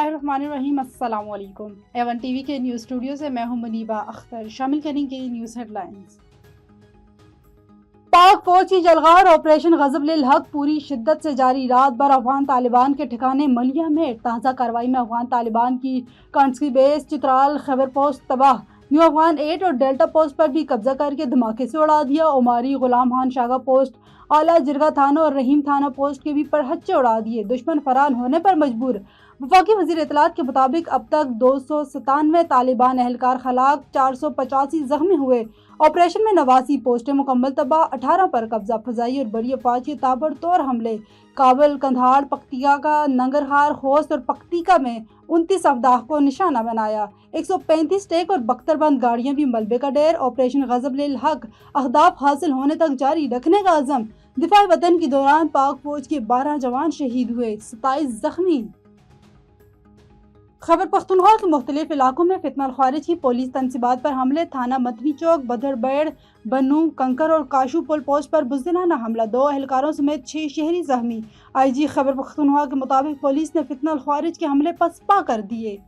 बिस्मिल्लाहिर्रहमानिर्रहीम। अस्सलाम वालेकुम। A1 टीवी के न्यूज़ स्टूडियो से मैं हूं मुनीबा अख्तर। शामिल करेंगे न्यूज़ हेडलाइंस। पाक फौज की जलगार ऑपरेशन ग़ज़ब-उल हक़ पूरी शिद्दत से जारी। रात भर अफगान तालिबान के ठिकाने मलिया में ताज़ा कार्रवाई में अफगान तालिबान की कांस्की बेस, चित्राल, खैबर पोस्ट तबाह। न्यू अफगान 8 और डेल्टा पोस्ट पर भी कब्जा करके धमाके से उड़ा दिया। ओमारी, गुलाम खान शागा पोस्ट, आला जिरगा थाना और रहीम थाना पोस्ट के भी परहच्चे उड़ा दिए। दुश्मन फरार होने पर मजबूर। वफाकी वज़ीर इत्तलात के मुताबिक अब तक 297 तालिबान एहलकार हलाक, 485 जख्मी हुए। ऑपरेशन में 89 पोस्टें मुकम्मल तबाह, 18 पर कब्जा फजाई और बड़ी अफवाज के ताबड़तोड़ हमले। काबल, कंधार, पक्तिया का नंगरहार, खोस्त और पक्तिका में 29 अफदाह को निशाना बनाया। 135 टैंक और बख्तरबंद गाड़ियां भी मलबे का ढेर। ऑपरेशन ग़ज़ब-उल हक़ अहदाफ हासिल होने तक जारी रखने का अज़म। दिफा वतन के दौरान पाक फौज के 12 जवान शहीद हुए, 27 जख्मी। खैबर पख्तूनख्वा के मुख्तलिफ इलाकों में फितनल खारिज की पुलिस तनसीबात पर हमले। थाना मदनी चौक, बदरबेड़, बनू, कंकर और काशू पुल पोस्ट पर बुज़दिलाना हमला, 2 एहलकारों समेत 6 शहरी जख्मी। IG खैबर पख्तूनख्वा के मुताबिक पुलिस ने फितनल खारिज के हमले पसपा कर दिए।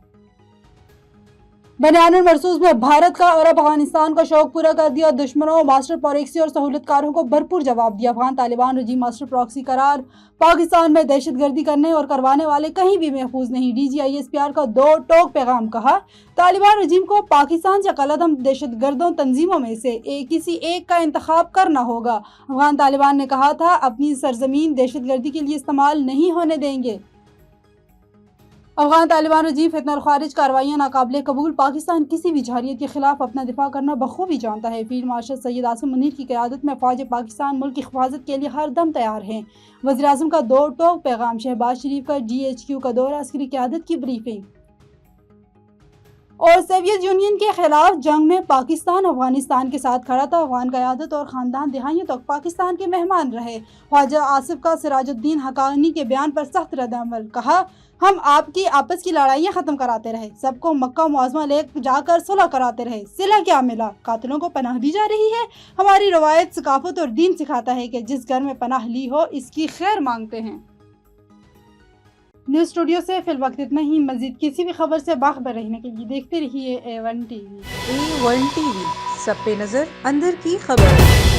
बनियानुल मरसूस में भारत का और अफगानिस्तान का शौक पूरा कर दिया। दुश्मनों, मास्टर प्रॉक्सी और सहूलतकारों को भरपूर जवाब दिया। अफगान तालिबान रजीम मास्टर प्रॉक्सी करार। पाकिस्तान में दहशतगर्दी करने और करवाने वाले कहीं भी महफूज नहीं। DGISPR का 2 टोक पैगाम। कहा, तालिबान रजीम को पाकिस्तान से कलअदम दहशतगर्दों तंजीमों में से किसी एक का इंतखाब करना होगा। अफगान तालिबान ने कहा था, अपनी सरजमीन दहशतगर्दी के लिए इस्तेमाल नहीं होने देंगे। अफगान तालिबान रजीम फितनल खारिज कार्रवाइयाँ नाकाबिले कबूल। पाकिस्तान किसी भी जरहरियत के खिलाफ अपना दिफा करना बखूबी जानता है। फील्ड मार्शल सैयद आसिम मुनीर की क़यादत में फ़ौज पाकिस्तान मुल्क की हिफाजत के लिए हर दम तैयार है। वज़ीर आज़म का 2 टोक पैगाम। शहबाज शरीफ का GHQ का दौरा, अस्करी क़यादत की ब्रीफिंग। और सोवियत यूनियन के खिलाफ जंग में पाकिस्तान अफगानिस्तान के साथ खड़ा था। अफगान क़यादत और ख़ानदान दिहाइयों तक पाकिस्तान के मेहमान रहे। ख्वाजा आसिफ का सिराजुद्दीन हक्कानी के बयान पर सख्त रद्द-ए-अमल। कहा, हम आपकी आपस की लड़ाइयाँ ख़त्म कराते रहे, सबको मक्का मुआज़मा ले जाकर सुलह कराते रहे, सिला क्या मिला? कातिलों को पनाह दी जा रही है। हमारी रवायत, सकाफत और दीन सिखाता है कि जिस घर में पनाह ली हो इसकी खैर मांगते हैं। न्यूज़ स्टूडियो से फिलवक्त इतना ही। मज़ीद किसी भी खबर से बाखबर रहने के लिए देखते रहिए A1 TV। A1 TV, सब पे नजर, अंदर की खबर।